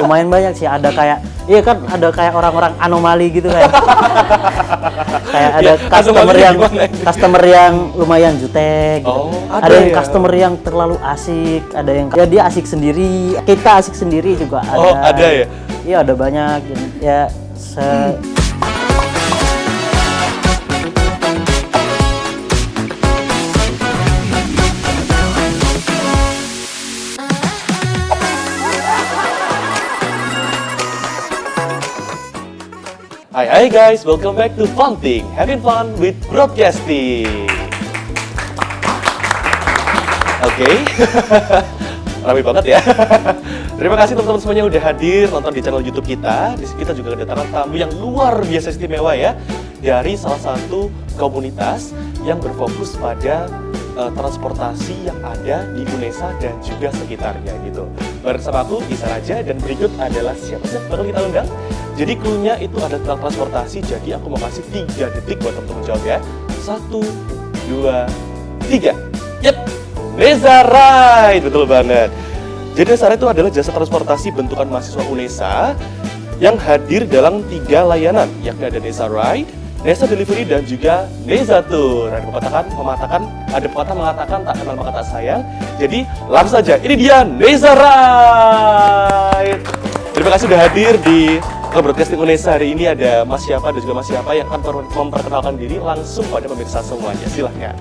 Lumayan banyak sih, ada kayak ada kayak orang-orang anomali gitu kayak. Kayak ada customer yang lumayan jutek gitu. Ada yang customer yang terlalu asik, ada yang dia asik sendiri, kita asik sendiri juga ada. Oh, ada ya? Iya, ada banyak ya. Hai guys, welcome back to Funting, having fun with broadcasting. Oke, ramai banget ya. Terima kasih teman-teman semuanya udah hadir nonton di channel YouTube kita. Di sini kita juga kedatangan tamu yang luar biasa istimewa ya, dari salah satu komunitas yang berfokus pada transportasi yang ada di UNESA dan juga sekitarnya gitu. Bersama aku Isa Raja dan berikut adalah siapa sih bakal kita undang. Jadi cluenya itu ada tentang transportasi, jadi aku mau kasih 3 detik buat teman-teman jawab ya. 1, 2, 3. Yep, Neza Ride, betul banget. Jadi Neza Ride itu adalah jasa transportasi bentukan mahasiswa UNESA yang hadir dalam 3 layanan, yakni ada Neza Ride, Neza Delivery, dan juga Neza Tour. Ada pepatah mengatakan tak kenal maka tak sayang. Jadi langsung saja, ini dia Neza Ride. Terima kasih sudah hadir di Broadcasting UNESA. Hari ini ada Mas siapa dan juga Mas siapa yang akan memperkenalkan diri langsung pada pemirsa semuanya. Silahkan.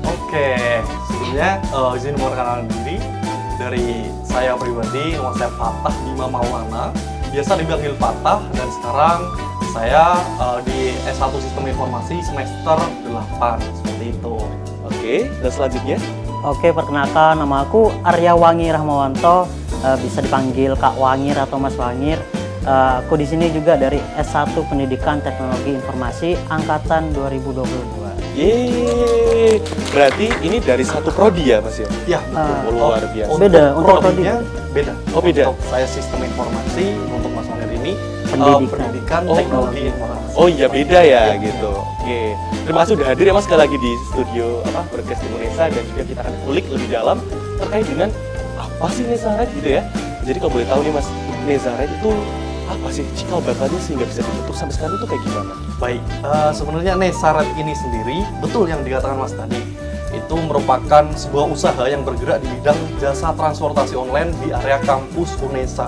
Oke, sebelumnya izin memperkenalkan diri dari saya pribadi. Nama saya Fatah Bima Maulana, biasa dipanggil Fatah, dan sekarang saya di S1 Sistem Informasi semester 8, seperti itu. Oke, dan selanjutnya? Oke, perkenalkan, nama aku Arya Wangi Rahmawanto, bisa dipanggil Kak Wangir atau Mas Wangir. Aku di sini juga dari S1 Pendidikan Teknologi Informasi angkatan 2022. Yeay, berarti ini dari satu prodi ya Mas ya? Iya, betul. Luar biasa. Beda untuk prodinya? Beda. Oh, beda. Untuk saya Sistem Informasi, untuk Mas Wangir ini Pendidikan Oh, Teknologi Informasi. Oh iya, beda ya gitu. Oke. Terima kasih sudah hadir ya Mas sekali lagi di studio Broadcasting UNESA, dan juga kita akan kulik lebih dalam terkait dengan apa sih Neza Ride gitu ya. Jadi kalau boleh tahu nih Mas, Neza Ride itu apa sih cikal bakalnya sehingga bisa dibentuk sampai sekarang itu kayak gimana? Baik, sebenarnya Neza Ride ini sendiri, betul yang dikatakan Mas tadi, itu merupakan sebuah usaha yang bergerak di bidang jasa transportasi online di area kampus UNESA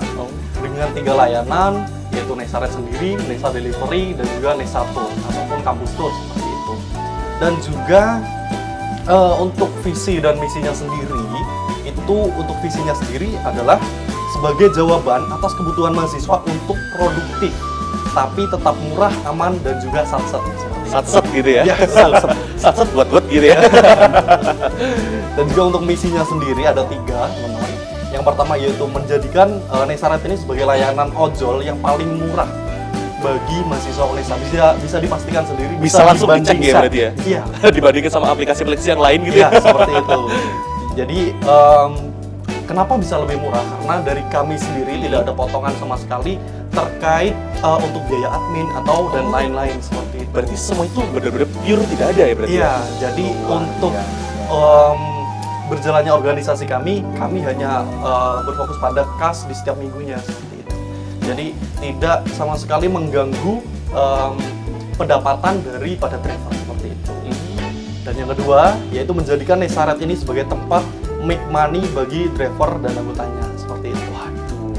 dengan 3 layanan, yaitu Neza Ride sendiri, Neza Delivery, dan juga Neza Tour ataupun kampus tour seperti itu. Dan juga untuk visi dan misinya sendiri, untuk visinya sendiri adalah sebagai jawaban atas kebutuhan mahasiswa untuk produktif, tapi tetap murah, aman, dan juga satset. Satset gitu ya? Ya, satset. Satset buat gitu ya? Dan juga untuk misinya sendiri ada 3, teman-teman. Yang pertama yaitu menjadikan Neza Ride ini sebagai layanan ojol yang paling murah bagi mahasiswa UNESA. Bisa dipastikan sendiri. Bisa langsung dicek ya berarti ya? Iya. Dibandingkan sama aplikasi-aplikasi yang lain gitu ya? Iya, seperti itu. Jadi kenapa bisa lebih murah? Karena dari kami sendiri tidak ada potongan sama sekali terkait untuk biaya admin atau dan lain-lain seperti itu. Berarti semua itu benar-benar pure tidak ada ya berarti? Iya, jadi untuk berjalannya organisasi kami hanya berfokus pada kas di setiap minggunya seperti itu. Jadi tidak sama sekali mengganggu pendapatan daripada driver seperti itu. Dan yang kedua yaitu menjadikan Neza Ride ini sebagai tempat make money bagi driver dan anggotanya seperti itu. Waduh.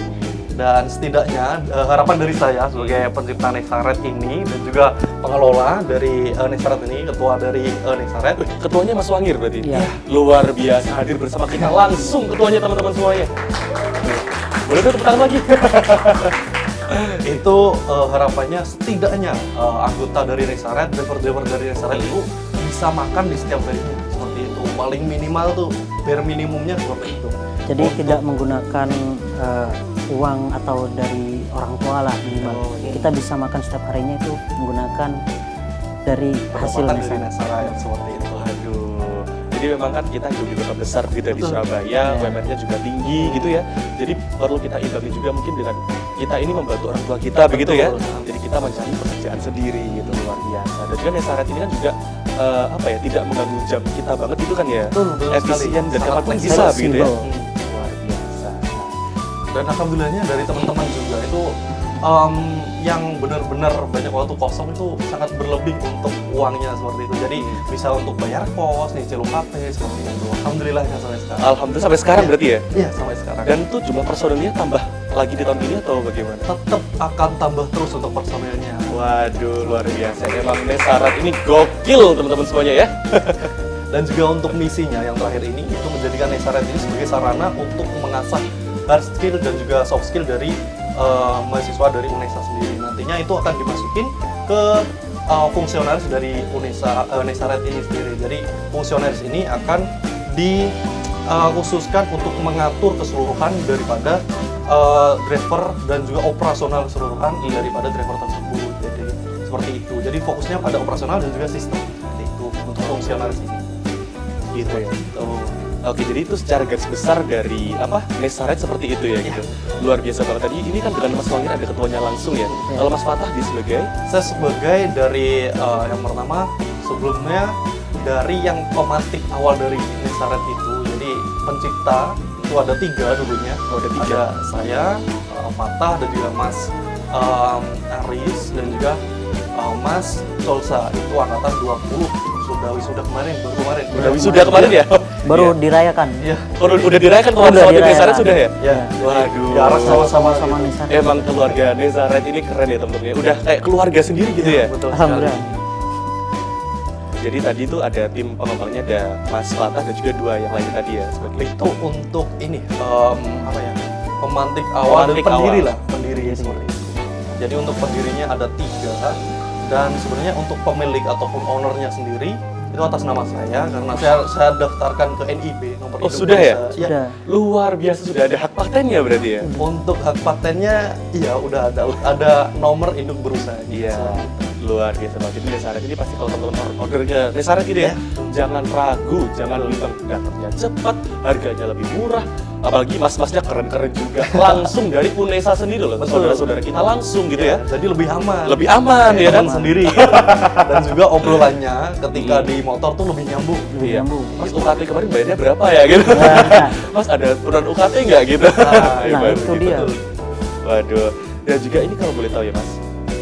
Dan setidaknya harapan dari saya sebagai pencipta Neza Ride ini dan juga pengelola dari Neza Ride ini, ketua dari Neza Ride. Ketuanya Mas Wangir berarti? Iya. Luar biasa hadir bersama kita langsung ketuanya teman-teman semuanya. Boleh dong tepuk tangan lagi? Itu harapannya setidaknya anggota dari Neza Ride, driver-driver dari Neza Ride itu bisa makan di setiap harinya seperti itu. Paling minimal tuh bare minimumnya seperti itu. Jadi tidak menggunakan uang atau dari orang tua lah minimal. Kita bisa makan setiap harinya itu menggunakan dari hasil Pendapatan dari Neza. Neza Ride seperti itu. Aduh. Jadi memang kan kita hidup di kota besar gitu di Surabaya, UMR-nya juga tinggi gitu ya. Jadi perlu kita imbangi juga mungkin dengan kita ini membantu orang tua kita begitu ya. Jadi kita mencari pekerjaan sendiri gitu, luar biasa. Dan juga Neza Ride ini kan juga tidak mengganggu jam kita banget itu kan ya. Betul efisien dan sangat cepat bisa begitu ya. fleksibel. Luar biasa. Dan alhamdulillahnya dari teman-teman juga itu yang benar-benar banyak waktu kosong itu sangat berlebih untuk uangnya seperti itu. Jadi bisa untuk bayar kos, nyicil UKT seperti itu. Alhamdulillahnya sampai sekarang. Alhamdulillah sampai sekarang berarti ya? Iya, sampai sekarang. Dan tuh jumlah personilnya tambah lagi di tahun ini atau bagaimana? Tetap akan tambah terus untuk personilnya. Waduh, luar biasa. Emang Nesaret ini gokil teman-teman semuanya ya. Dan juga untuk misinya yang terakhir ini itu menjadikan Nesaret ini sebagai sarana untuk mengasah hard skill dan juga soft skill dari mahasiswa dari UNESA sendiri. Nantinya itu akan dimasukin ke fungsionaris dari Nesaret ini sendiri. Jadi fungsionaris ini akan dikhususkan untuk mengatur keseluruhan daripada driver dan juga operasional keseluruhan daripada driver tersebut. Jadi seperti itu. Jadi fokusnya pada operasional dan juga sistem seperti itu untuk fungsionaris ini. Gitu ya. Oke, jadi itu secara garis besar dari Nesaret seperti itu ya gitu. Luar biasa banget tadi. Ini kan dengan Mas Wangir ada ketuanya langsung ya. Kalau Mas Fatah di sebagai? Saya sebagai dari yang pertama sebelumnya dari yang pemantik awal dari Nesaret itu. Jadi pencipta itu ada 3 dulunya. Ada 3. Ada saya, Fatah, dan juga Mas Aris dan juga Mas Colsa. Itu angkatan 20. Sudah wisuda kemarin, baru kemarin. Udah wisuda kemarin ya? Baru dirayakan. Iya. Udah dirayakan kemarin sama tim Nesaret sudah ya? Iya. Waduh. Jarak sama-sama sama gitu. Nesaret. Emang keluarga Nesaret ini keren ya teman-teman ya. Udah kayak keluarga sendiri gitu ya? Betul sekali. Alhamdulillah. Jadi tadi tuh ada tim pengembangnya, ada Mas Fatah dan juga 2 yang lain tadi ya sebagai Itu untuk ini pemantik awal dan Pemantik pendiri awal. lah, pendiri seperti itu. Jadi untuk pendirinya ada 3 dan sebenarnya untuk pemilik ataupun ownernya sendiri itu atas nama saya karena saya daftarkan ke NIB nomor Oh, induk sudah ya? bursa. Iya. Sudah. luar biasa, sudah ada hak patennya berarti ya? Untuk hak patennya iya udah ada nomor induk berusaha. Iya, luar biasa banget. Jadi Nesaret ini pasti kalau teman-teman order ke Nesaret gitu ya, jangan ragu, jangan bimbang, datangnya cepat, harganya lebih murah, apalagi mas-masnya keren-keren juga, langsung dari UNESA sendiri loh, Betul. saudara-saudara kita langsung gitu ya. Jadi lebih aman. Lebih aman ya kan? Teman sendiri. Dan juga obrolannya ketika di motor tuh lebih nyambung. Iya. Nyambung. Mas UKT kemarin bayarnya berapa ya gitu? Nah, Mas ada aturan UKT nggak gitu? Nah, Baru itu gitu. dia. Waduh. Dan juga ini kalau boleh tahu ya Mas,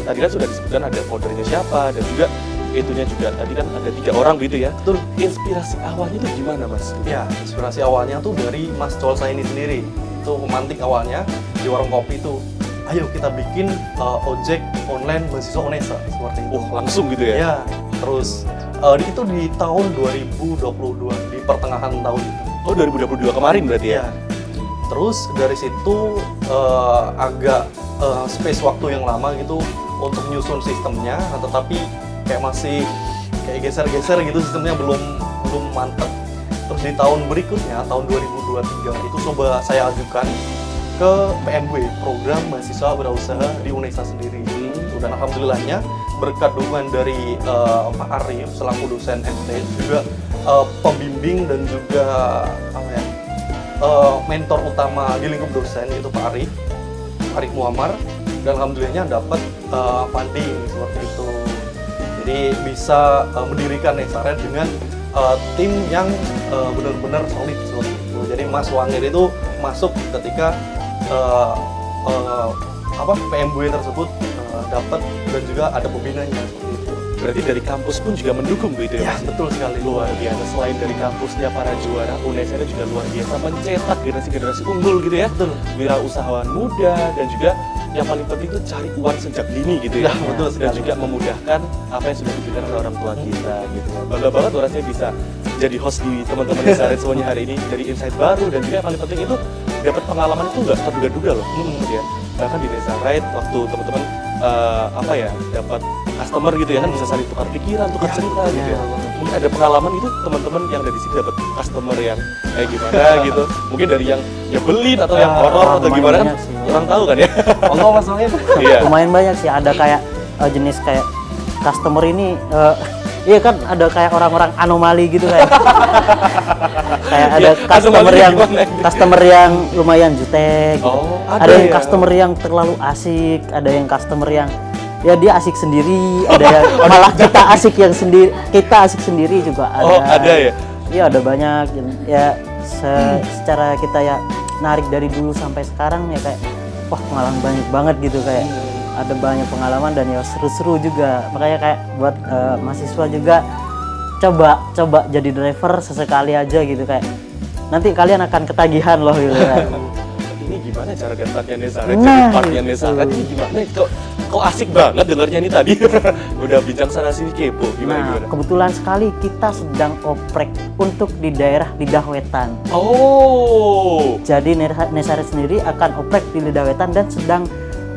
tadi kan sudah disebutkan ada foundernya siapa dan juga itunya juga tadi kan ada 3 orang gitu ya. Betul. Inspirasi awalnya itu gimana Mas? Ya, inspirasi awalnya tuh dari Mas Colsa ini sendiri. Itu pemantik awalnya di warung kopi itu. Ayo kita bikin ojek online mahasiswa UNESA seperti itu. Langsung gitu ya? Ya, terus itu di tahun 2022 di pertengahan tahun itu. Oh 2022 kemarin berarti ya? Ya. Terus dari situ agak space waktu yang lama gitu untuk nyusun sistemnya, tetapi kayak masih kayak geser-geser gitu, sistemnya belum mantap. Terus di tahun berikutnya, tahun 2023 itu coba saya ajukan ke PMW, Program Mahasiswa Berwirausaha di UNESA sendiri. Dan alhamdulillahnya berkat dukungan dari Pak Arif selaku dosen MT, juga pembimbing dan juga mentor utama di lingkup dosen yaitu Pak Arif Muammar, dan alhamdulillahnya dapat funding seperti itu. Jadi bisa mendirikan Nesaret dengan tim yang benar-benar solid seperti itu. Jadi Mas Wangir itu masuk ketika PMW tersebut dapat dan juga ada pembinanya seperti itu. Berarti dari kampus pun juga mendukung gitu ya Ya, Mas? betul sekali. Luar biasa, selain dari kampusnya para juara, UNESA ini juga luar biasa mencetak generasi-generasi unggul gitu ya. Betul. Wirausahawan muda dan juga yang paling penting itu cari uang sejak dini gitu ya. Ya, betul Dan sekali. juga memudahkan apa yang sudah diberikan oleh orang tua kita gitu ya. Bangga banget loh rasanya bisa jadi host di teman-teman Nesaret semuanya hari ini, dari insight baru dan juga yang paling penting itu dapat pengalaman itu nggak terduga-duga loh ya. Bahkan di Nesaret waktu teman-teman dapat customer gitu ya kan, bisa saling tukar pikiran, tukar cerita gitu ya. Mungkin ada pengalaman itu teman-teman yang dari sini dapat customer yang kayak gimana gitu. Mungkin dari yang nyebelin atau yang horor atau lumayan gimana kan banyak sih. orang tahu kan ya. Allah Mas Wangir. Iya. Lumayan banyak sih, ada kayak jenis kayak customer ini iya kan ada kayak orang-orang anomali gitu kayak. Kayak ada Ya, customer yang lumayan jutek gitu. Oh, ada ada yang ya? customer yang terlalu asik, ada yang customer yang ya dia asik sendiri, ada yang malah kita asik sendiri juga ada. Oh, ada ya? Iya, ada banyak ya secara kita ya narik dari dulu sampai sekarang ya kayak wah pengalaman banyak banget gitu, kayak ada banyak pengalaman dan ya seru-seru juga. Makanya kayak buat mahasiswa juga coba jadi driver sesekali aja gitu, kayak nanti kalian akan ketagihan loh gitu kan. Ini gimana cara daftarnya Nesaret? Nah, Jadi partnya Nesaret ini gimana? Kok asik banget dengarnya ini tadi. Udah bincang sana sini kepo. Gimana? Kebetulan sekali kita sedang oprek untuk di daerah Lidah Wetan. Oh. Jadi Nesaret sendiri akan oprek di Lidah Wetan dan sedang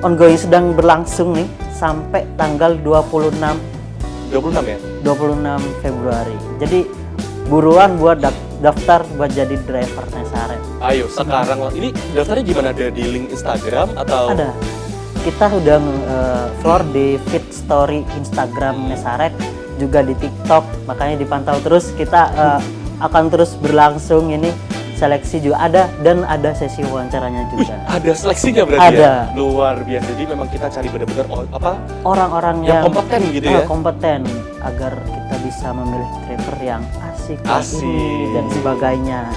ongoing, sedang berlangsung nih sampai tanggal 26 ya? 26 Februari. Jadi buruan buat daftar buat jadi driver Nesaret. Ayo sekarang lah. Ini daftarnya gimana? Ada di link Instagram atau? Ada. Kita udah floor di feed story Instagram Nesaret, juga di TikTok. Makanya dipantau terus. Kita akan terus berlangsung ini. Seleksi juga ada dan ada sesi wawancaranya juga. Wih, ada seleksinya berarti ada. Ya? Luar biasa. Jadi memang kita cari benar-benar orang-orang yang kompeten gitu ya. Kompeten agar kita bisa memilih driver yang asik dan sebagainya.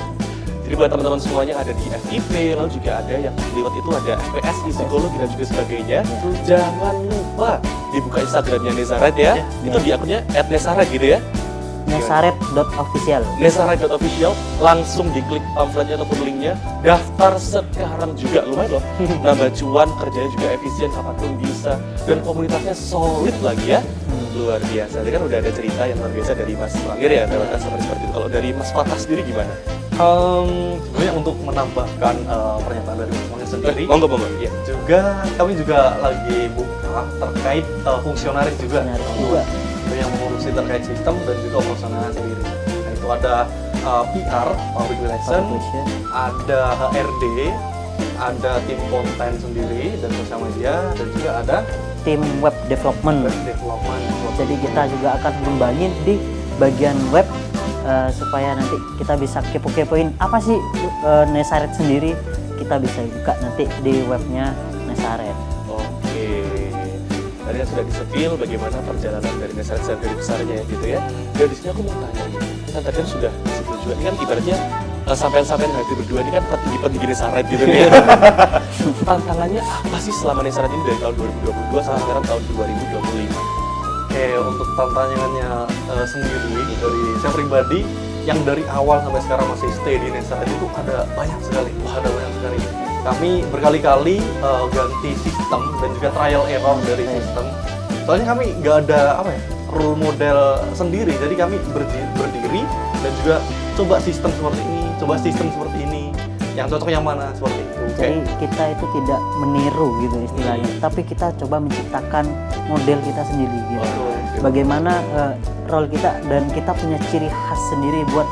Jadi buat teman-teman semuanya ada di FIP, lalu juga ada yang lewat itu ada FPSI, psikologi dan juga sebagainya. Jangan lupa dibuka Instagramnya Nesaret ya. Itu di akunnya @nesaret gitu ya. Nesaret.official. Nesaret.official, langsung diklik pamfletnya ataupun linknya, daftar sekarang juga, lumayan loh, nambah cuan, kerjanya juga efisien kapanpun bisa, dan komunitasnya solid lagi ya, luar biasa. Jadi kan udah ada cerita yang luar biasa dari Mas Mangir ya, lewat seperti itu. Kalau dari Mas Fatah sendiri gimana? Sebenarnya untuk menambahkan pernyataan dari Mas Mangir sendiri, monggo ya. Kami juga lagi buka terkait fungsionaris juga. Yang mengurusi terkait sistem dan juga operasional sendiri. Nah, itu ada PR, Public Relation, ada HRD, ada tim konten sendiri dan sosial media, dan juga ada tim web development. Jadi kita juga akan ngembangin di bagian web supaya nanti kita bisa kepo-kepoin apa sih Nesaret sendiri, kita bisa buka nanti di webnya Nesaret. Oke. Tadi sudah disepil bagaimana perjalanan dari Nesaret dari besarnya ya gitu ya. Dan di sini aku mau tanya nih, kan tadi kan sudah disebut juga, ini kan ibaratnya sampean-sampean hadir berdua ini kan petinggi-petinggi Nesaret gitu nih. Tantangannya apa sih selama Nesaret ini dari tahun 2022 sampai sekarang tahun 2025? Oke, untuk tantangannya sendiri dari saya pribadi yang dari awal sampai sekarang masih stay di Nesaret itu ada banyak sekali. Kami berkali-kali ganti sistem dan juga trial error dari sistem. Soalnya kami nggak ada role model sendiri, jadi kami berdiri dan juga coba sistem seperti ini, yang cocok yang mana seperti itu. Jadi kita itu tidak meniru gitu istilahnya, tapi kita coba menciptakan model kita sendiri gitu. Bagaimana role kita, dan kita punya ciri khas sendiri buat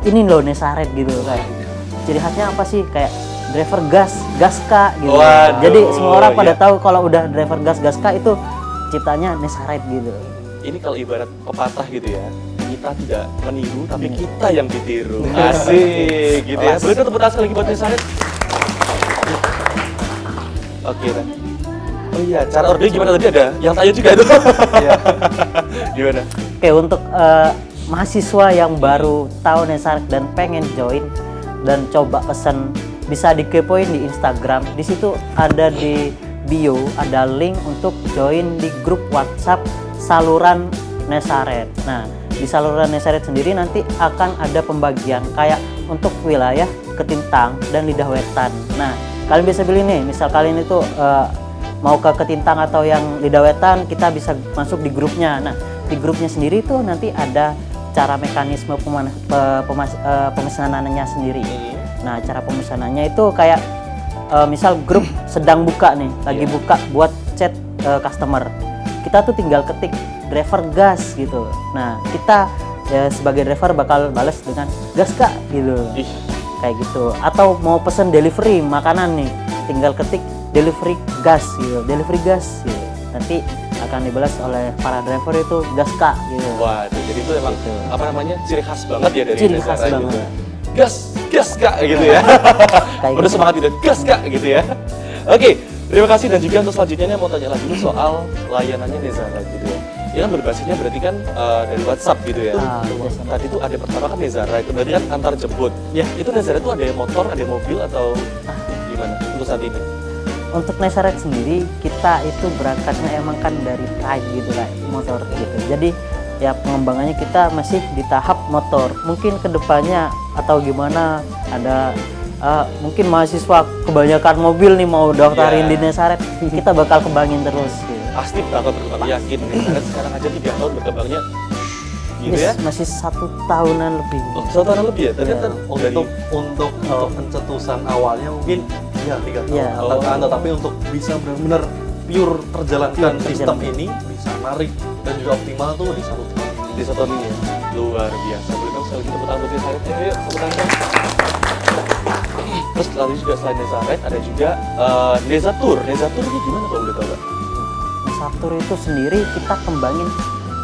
ini loh Nesaret gitu kan. Ciri khasnya apa sih? Kayak driver gaska gitu. Waduh, jadi semua orang pada tahu kalau udah driver gaska itu ciptanya Nesaret gitu. Ini kalau ibarat pepatah gitu ya, kita tidak meniru tapi kita yang ditiru. Asik gitu ya. Boleh tepuk tangan lagi buat Nesaret. Oke, Ren. Oh iya, cara order gimana tadi ada? Yang tanya juga itu. Gimana? Oke, untuk mahasiswa yang baru tahu Nesaret dan pengen join dan coba pesen, bisa dikepoin di Instagram. Di situ ada di bio, ada link untuk join di grup WhatsApp saluran Nesaret. Nah, di saluran Nesaret sendiri nanti akan ada pembagian kayak untuk wilayah Ketintang dan Lidah Wetan. Nah, kalian bisa pilih nih, misal kalian itu mau ke Ketintang atau yang Lidah Wetan, kita bisa masuk di grupnya. Nah, di grupnya sendiri tuh nanti ada cara mekanisme pemesanannya sendiri. Nah, cara pemesanannya itu kayak misal grup sedang buka nih, lagi buka buat chat customer. Kita tuh tinggal ketik driver gas gitu. Nah, kita sebagai driver bakal balas dengan gas Kak gitu. Kayak gitu. Atau mau pesen delivery makanan nih, tinggal ketik delivery gas gitu. Delivery gas gitu. Nanti akan dibalas oleh para driver itu gas Kak gitu. Waduh, jadi itu emang apa namanya? Ciri khas banget ya dari ciri khas Nesaret banget. Gitu. Gas Kak gitu ya. Udah semangat gitu, gas Kak gitu ya. Oke, terima kasih. Dan juga untuk selanjutnya mau tanya lagi soal layanannya Nesaret gitu ya. Ini kan berbasisnya berarti kan dari WhatsApp gitu ya. biasanya. Tadi tuh ada pertama kan Nezara, itu berarti kan antar jemput. Ya. Itu Nezara tuh ada yang motor, ada yang mobil atau gimana untuk saat ini? Untuk Nesaret sendiri kita itu berangkatnya emang kan dari ride gitu lah, motor gitu. Jadi ya pengembangannya kita masih di tahap motor. Mungkin kedepannya atau gimana ada mungkin mahasiswa kebanyakan mobil nih mau daftarin di Nesaret, kita bakal kembangin terus. Gitu. Pasti bakal berkembang, yakin. Nezara sekarang aja 3 tahun berkembangnya gitu ya. Masih 1 tahunan lebih. Oh, 1 tahun lebih ya? Ternyata dari Untuk pencetusan awalnya mungkin ya 3 tahun Iya. atau tapi untuk bisa benar-benar pure terjalankan Pure sistem terjalan. ini bisa narik dan juga optimal tuh di 1 tahun. di 1 tahun ini ya? Luar biasa. Boleh dong sekali lagi tepuk tangan buat Nesaret. Yuk, tepuk tangan. Terus lalu juga selain Nesaret ada juga Nezatur. Nezatur ini gimana kalau boleh tahu, Pak? Nesatur itu sendiri kita kembangin,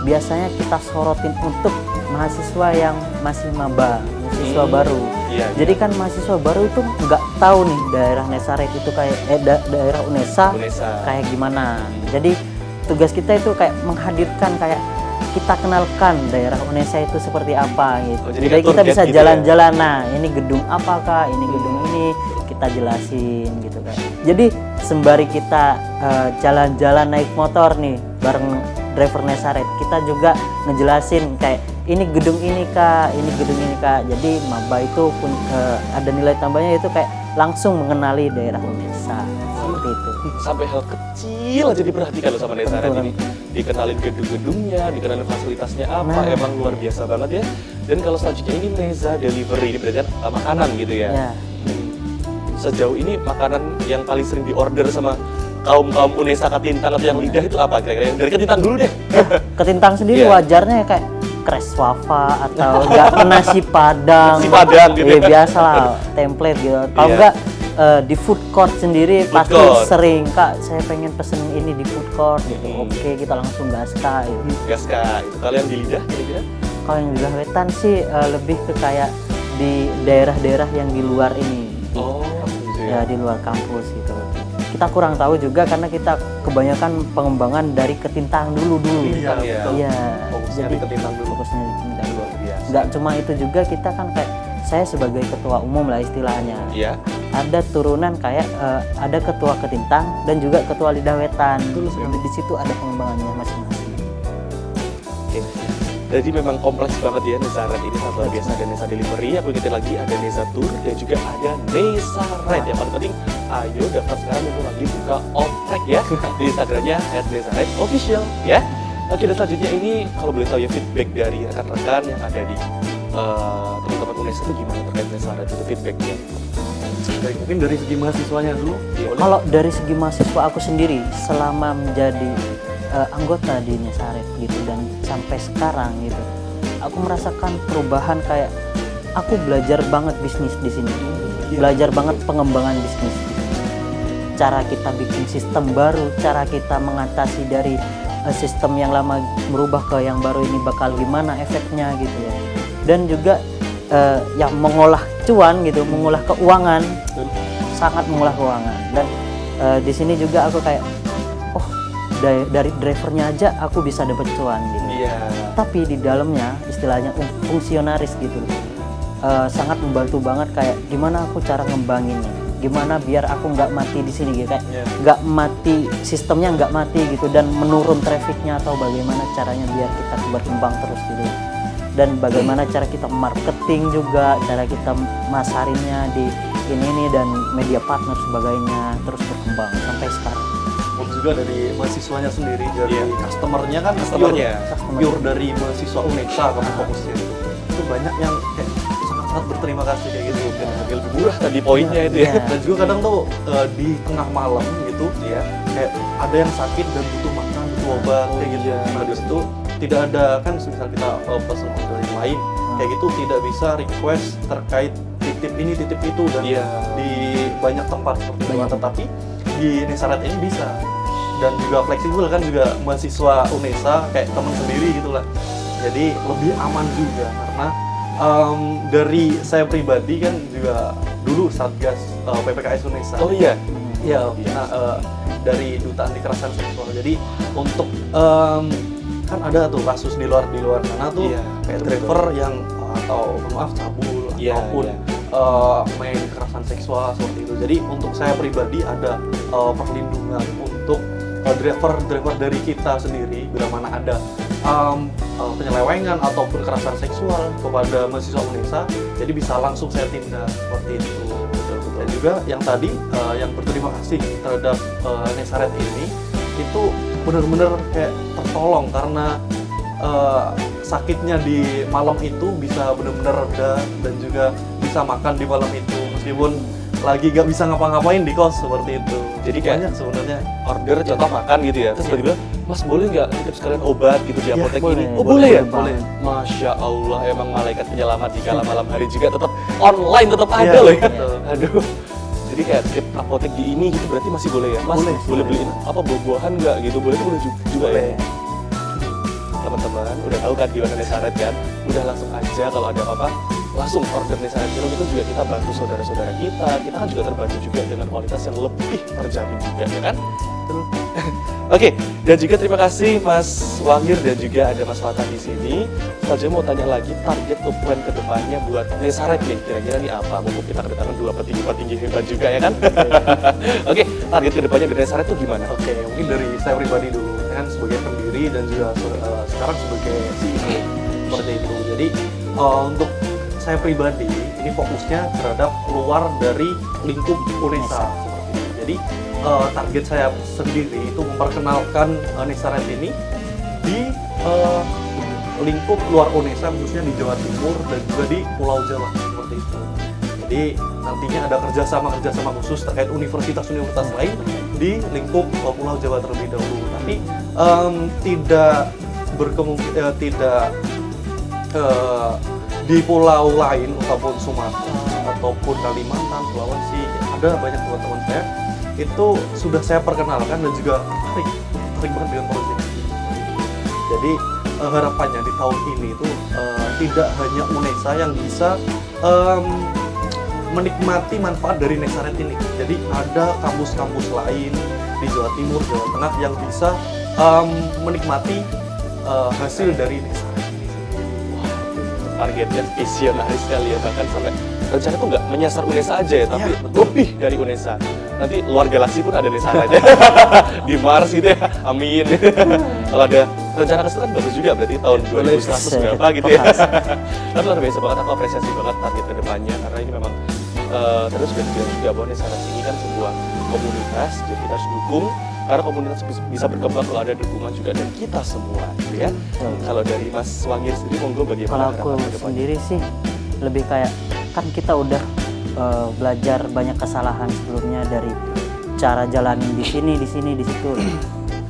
biasanya kita sorotin untuk mahasiswa yang masih maba, mahasiswa baru. Iya. Jadi kan mahasiswa baru itu nggak tahu nih daerah Nesaret itu kayak daerah UNESA Unesa. kayak gimana. Jadi tugas kita itu kayak menghadirkan kayak kita kenalkan daerah UNESA itu seperti apa gitu. Oh, jadi jadi kayak tour kita guide bisa gitu jalan-jalan. Nah, ini gedung apakah? Ini gedung ini kita jelasin gitu kan. Jadi sembari kita jalan-jalan naik motor nih bareng driver Nesaret, kita juga ngejelasin kayak ini gedung ini Kak, ini gedung ini Kak. Jadi maba itu pun ada nilai tambahnya itu kayak langsung mengenali daerah UNESA seperti itu. Sampai hal kecil aja diperhatikan loh sama Nesaret Betul. ini. Dikenalin gedung-gedungnya, dikenalin fasilitasnya apa, Nah. emang luar biasa banget ya. Dan kalau selanjutnya ini Neza Delivery, ini berarti kan makanan gitu ya. Ya. Sejauh ini makanan yang paling sering diorder sama kaum Unesa Ketintang atau yang lidah itu apa kira-kira? Dari Ketintang dulu deh. Ketintang sendiri Iya. wajarnya kayak kres wafa atau enggak nasi padang. Nasi padang gitu Iya, ya. biasa lah, template gitu. Kalau Iya. enggak di food court sendiri Food pasti court. sering, Kak, saya pengen pesen ini di food court gitu. Hmm. Oke, kita langsung gas Kak gitu. Gas Kak, itu kalian di lidah kira-kira? Kalau yang di Wetan sih lebih ke kayak di daerah-daerah yang di luar ini. Oh, gitu Ya, di luar kampus gitu. Kita kurang tahu juga karena kita kebanyakan pengembangan dari Ketintang dulu. Ketintang ya. betul. Iya. Fokusnya di Ketintang dulu. Fokusnya di Ketintang. Luar biasa. Nggak cuma itu juga, kita kan kayak saya sebagai ketua umum lah istilahnya. Iya. Ada turunan kayak ada ketua Ketintang dan juga ketua Lidah Wetan. Betul sekali. Di situ ada pengembangannya masing-masing. Oke. Jadi memang kompleks banget ya Nesaret ini, sangat luar biasa. Ada Neza Delivery, aku ingetin lagi ada Neza Tour dan juga ada Nesaret. Yang paling penting, ayo daftar sekarang mumpung lagi buka off-track ya di Instagramnya @nesaretofficial ya. Oke, dan selanjutnya ini kalau boleh tahu ya feedback dari rekan-rekan yang ada di teman-teman Unesa itu gimana terkait Nesaret itu feedbacknya? Baik, mungkin dari segi mahasiswanya dulu. Boleh? Kalau dari segi mahasiswa aku sendiri selama menjadi anggota di Nesaret gitu dan sampai sekarang gitu, aku merasakan perubahan kayak aku belajar banget bisnis di sini, belajar banget pengembangan bisnis. Cara kita bikin sistem baru, cara kita mengatasi dari sistem yang lama merubah ke yang baru ini bakal gimana efeknya gitu ya. Dan juga yang mengolah cuan gitu, mengolah keuangan, sangat mengolah keuangan. Dan di sini juga aku kayak dari drivernya aja aku bisa dapat cuan gitu. Iya. Tapi di dalamnya istilahnya fungsionaris gitu, sangat membantu banget kayak gimana aku cara ngembanginnya, gimana biar aku nggak mati di sini gitu, kayak nggak mati, sistemnya nggak mati gitu, dan menurun trafficnya atau bagaimana caranya biar kita berkembang terus gitu. Dan bagaimana cara kita marketing juga, cara kita masarinnya di ini dan media partner sebagainya, terus berkembang sampai sekarang. Juga dari mahasiswanya sendiri, dari customernya kan Customernya. pure dari mahasiswa UNESA kamu fokusnya itu banyak yang kayak sangat berterima kasih kayak gitu. Harga lebih murah tadi poinnya itu ya. Iya. Dan juga kadang tuh di tengah malam gitu Iya. kayak ada yang sakit dan butuh makan, butuh obat kayak gitu. iya. Nah di situ tidak ada kan misal kita pesan order yang lain kayak gitu tidak bisa request terkait titip ini titip itu dan Iya. di banyak tempat seperti itu. Banyak. Tetapi di Nesaret ini bisa, dan juga fleksibel kan, juga mahasiswa UNESA kayak teman sendiri gitulah, jadi lebih aman juga karena dari saya pribadi kan juga dulu satgas PPKS UNESA. Oh iya. Ya, nah, dari duta anti kekerasan seksual. Jadi untuk kan ada tuh kasus di luar sana tuh Iya, kayak betul, driver yang atau maaf cabul Iya, ataupun iya. main kekerasan seksual seperti itu. Jadi untuk saya pribadi ada perlindungan untuk driver dari kita sendiri bila mana ada penyelewengan ataupun kekerasan seksual kepada mahasiswa UNESA, jadi bisa langsung saya tindak seperti itu. Dan juga yang tadi yang berterima kasih terhadap Nesaret ini itu benar-benar kayak tertolong karena sakitnya di malam itu bisa benar-benar reda dan juga bisa makan di malam itu meskipun lagi gak bisa ngapa-ngapain di kos seperti itu. Jadi kayak banyak sebenarnya. order contoh makan gitu ya, terus tiba-tiba Mas boleh nggak titip sekalian obat gitu di Iya, apotek boleh, ini? Oh boleh, boleh ya? boleh. Masya Allah, emang malaikat penyelamat di kala malam hari juga tetap online tetap ada Iya, loh ya. betul. Aduh. Jadi kayak titip apotek di ini gitu berarti masih boleh ya? Mas Boleh, boleh boleh. beliin apa buah-buahan nggak gitu? Boleh juga ya? Boleh. Teman-teman udah tahu kan gimana Nesaret kan? Udah langsung aja kalau ada apa-apa langsung order Nesaret Film itu juga kita bantu saudara-saudara kita kan juga terbantu juga dengan kualitas yang lebih terjamin juga ya kan? Oke, dan juga terima kasih Mas Wahir dan juga ada Mas Fatah di sini. Saya mau tanya lagi target to plan ke depannya buat Nesaret nih, kira-kira nih apa? Mumpung kita kedatangan dua petinggi hebat juga ya kan? Oke, target ke depannya dari Nesaret itu gimana? Oke, mungkin dari saya pribadi dulu. Saya kan sebagai pendiri dan juga sekarang sebagai CEO seperti itu. Jadi untuk saya pribadi ini fokusnya terhadap keluar dari lingkup UNESA seperti itu. Jadi target saya sendiri itu memperkenalkan Nesaret ini di lingkup luar UNESA khususnya di Jawa Timur dan juga di Pulau Jawa seperti itu. Jadi nantinya ada kerjasama khusus terkait universitas-universitas lain di lingkup Pulau Jawa terlebih dahulu. Tapi tidak di pulau lain ataupun Sumatera ataupun Kalimantan, Sulawesi, ada banyak teman-teman saya itu sudah saya perkenalkan dan juga tertarik banget dengan proyek ini. Jadi harapannya di tahun ini itu tidak hanya UNESA yang bisa menikmati manfaat dari Nesaret ini. Jadi ada kampus-kampus lain di Jawa Timur, Jawa Tengah yang bisa menikmati hasil dari Nesaret ini. Targetnya visionaris sekali ya, bahkan sampai rencana tuh nggak menyasar UNESA aja ya, tapi lebih dari UNESA. Nanti luar galaksi pun ada Nesaretnya di Mars gitu ya, amin. Kalau ada rencana ke situ kan bagus juga, berarti tahun 2100 berapa gitu ya. Tapi luar biasa banget, aku apresiasi banget target ke depannya karena ini memang terus sudah dibilang juga bahwa Nesaret ini kan sebuah komunitas, jadi kita harus dukung karena komunitas bisa berkembang kalau ada dukungan juga dari kita semua gitu ya. Kalau dari Mas Wangir sendiri monggo Kalau bagaimana aku harapan ke depannya? sendiri sih lebih kayak kan kita udah belajar banyak kesalahan sebelumnya dari cara jalanin di sini, di situ.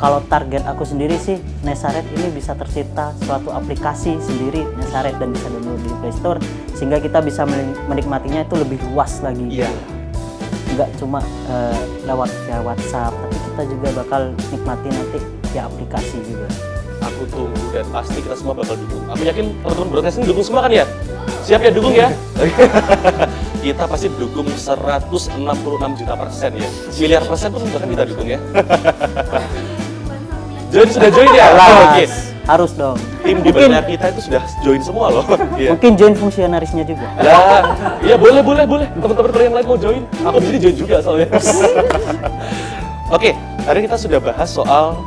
Kalau target aku sendiri sih Nesaret ini bisa tercipta suatu aplikasi sendiri Nesaret dan bisa download di Play Store sehingga kita bisa menikmatinya itu lebih luas lagi. Iya. Nggak cuma lewat via WhatsApp, tapi kita juga bakal nikmati nanti via aplikasi juga. Aku tunggu dan pasti kita semua bakal dukung. Aku yakin teman-teman broadcasting dukung semua kan ya? Siap ya dukung ya? Kita pasti dukung 166 juta persen ya. Miliar persen pun bahkan kita dukung ya. Sudah join ya? Oke. Harus dong. Tim di belakang kita itu sudah join semua loh. Iya. Mungkin join fungsionarisnya juga. Lah, iya boleh. Teman-teman yang lain mau join, aku jadi join juga soalnya. Oke, tadi kita sudah bahas soal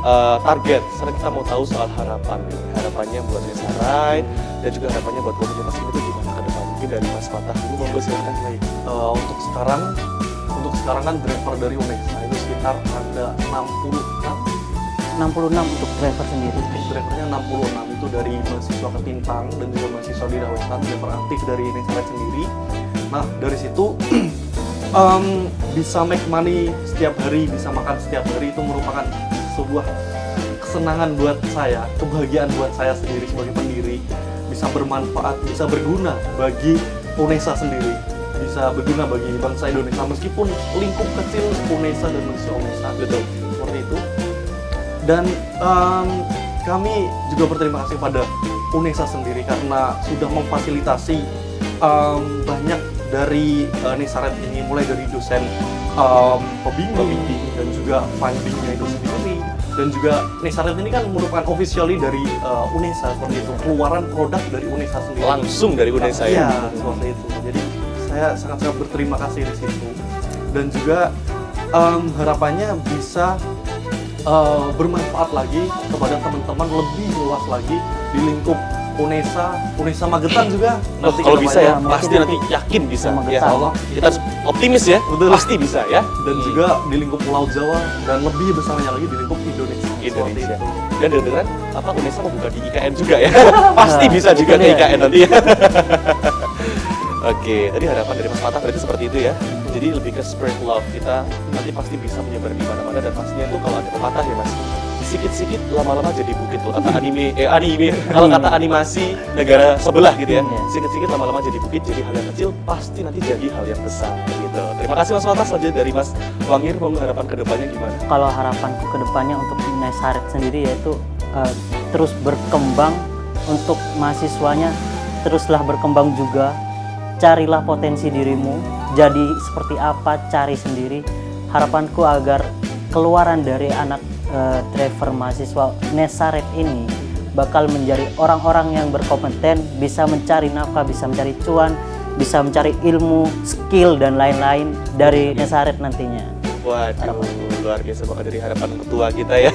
target. Sekarang kita mau tahu soal harapan. Harapannya buat Nesaret dan juga harapannya buat komunitas ini tuh gimana ke depan. Mungkin dari Mas Fatah dulu, monggo silakan. Untuk sekarang kan driver dari UNESA itu sekitar ada 66 untuk driver sendiri. drivernya 66 itu dari mahasiswa Ketintang dan juga mahasiswa di Dawetan, driver aktif dari Nesaret sendiri. Nah dari situ bisa make money setiap hari, bisa makan setiap hari, itu merupakan sebuah kesenangan buat saya, kebahagiaan buat saya sendiri sebagai pendiri, bisa bermanfaat, bisa berguna bagi UNESA sendiri, bisa berguna bagi bangsa Indonesia meskipun lingkup kecil UNESA dan mahasiswa UNESA, betul seperti itu. Dan kami juga berterima kasih pada UNESA sendiri karena sudah memfasilitasi banyak dari Nesaret ini, mulai dari dosen pembimbing dan juga fundingnya itu sendiri, Dan juga Nesaret ini kan merupakan officially dari UNESA seperti itu, keluaran produk dari UNESA sendiri. Langsung dari UNESA ya? Iya, seperti itu. Jadi saya sangat-sangat berterima kasih di situ. Dan juga harapannya bisa bermanfaat lagi kepada teman-teman lebih luas lagi di lingkup UNESA Magetan juga. Nah, Nanti kalau bisa ya, kedepannya. pasti nanti yakin bisa. Sama Ya, Magetan. Allah. Kita optimis ya, pasti bisa ya. Dan juga di lingkup Pulau Jawa dan lebih besarnya lagi di lingkup Indonesia. Seperti Indonesia. itu. Dan dengar apa UNESA mau buka di IKN juga ya? Pasti bisa juga ke betul ya. IKN nanti ya. Oke, tadi harapan dari Mas Fatah berarti seperti itu ya. Jadi lebih ke spread love, kita nanti pasti bisa menyebar di mana-mana dan pastinya tuh kalau ada pepatah ya Mas. Sikit-sikit lama-lama jadi bukit loh kata anime, kalau kata animasi negara sebelah gitu ya. Iya. Sikit-sikit lama-lama jadi bukit, jadi hal yang kecil pasti nanti jadi hal yang besar gitu. Terima kasih Mas Fatah. Selanjutnya dari Mas Wangir, mau harapan kedepannya gimana? Kalau harapanku ke depannya untuk Nesaret sendiri yaitu terus berkembang, untuk mahasiswanya teruslah berkembang juga. Carilah potensi dirimu, jadi seperti apa, cari sendiri. Harapanku agar keluaran dari anak driver mahasiswa Nesaret ini bakal menjadi orang-orang yang berkompeten, bisa mencari nafkah, bisa mencari cuan, bisa mencari ilmu, skill dan lain-lain dari Nesaret nantinya. Waduh, luar biasa banget dari harapan ketua kita ya.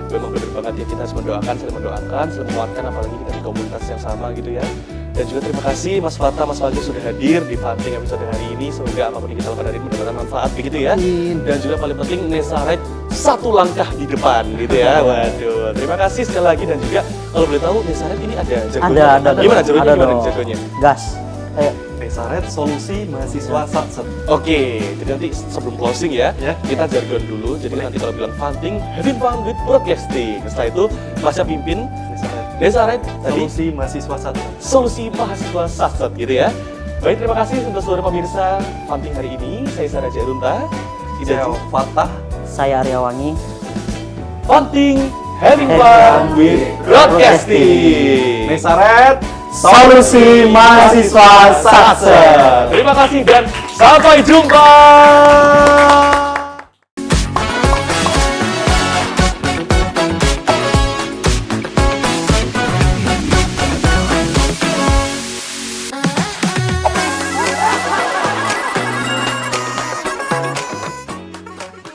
Memang benar banget ya, kita harus mendoakan, saling menguatkan, apalagi kita di komunitas yang sama gitu ya. Dan juga terima kasih Mas Fatah, Mas Wagyu sudah hadir di Fanting episode hari ini. Semoga apapun yang kita lakukan hari ini mendapatkan manfaat begitu ya. Dan juga paling penting Nesaret satu langkah di depan gitu ya. Waduh, terima kasih sekali lagi. Dan juga kalau boleh tahu Nesaret ini ada jagonya. Ada. Gimana jagonya? Ada Gimana dong. jagonya? Gas. Ayo. Nesaret Solusi Mahasiswa Satset. Oke, jadi nanti sebelum closing ya, Ya. kita jargon dulu. Jadi nanti kalau bilang Fanting, having fun with broadcasting. Setelah itu, Masya pimpin Nesaret tadi Solusi Mahasiswa Satset. solusi mahasiswa satset gitu ya. Baik, terima kasih untuk seluruh pemirsa Fanting hari ini. Saya Sarah Jarunta. Saya Fatah. Saya Arya Wangi. Fanting, having fun with broadcasting. Nesaret Solusi mahasiswa satset. Terima kasih dan sampai jumpa.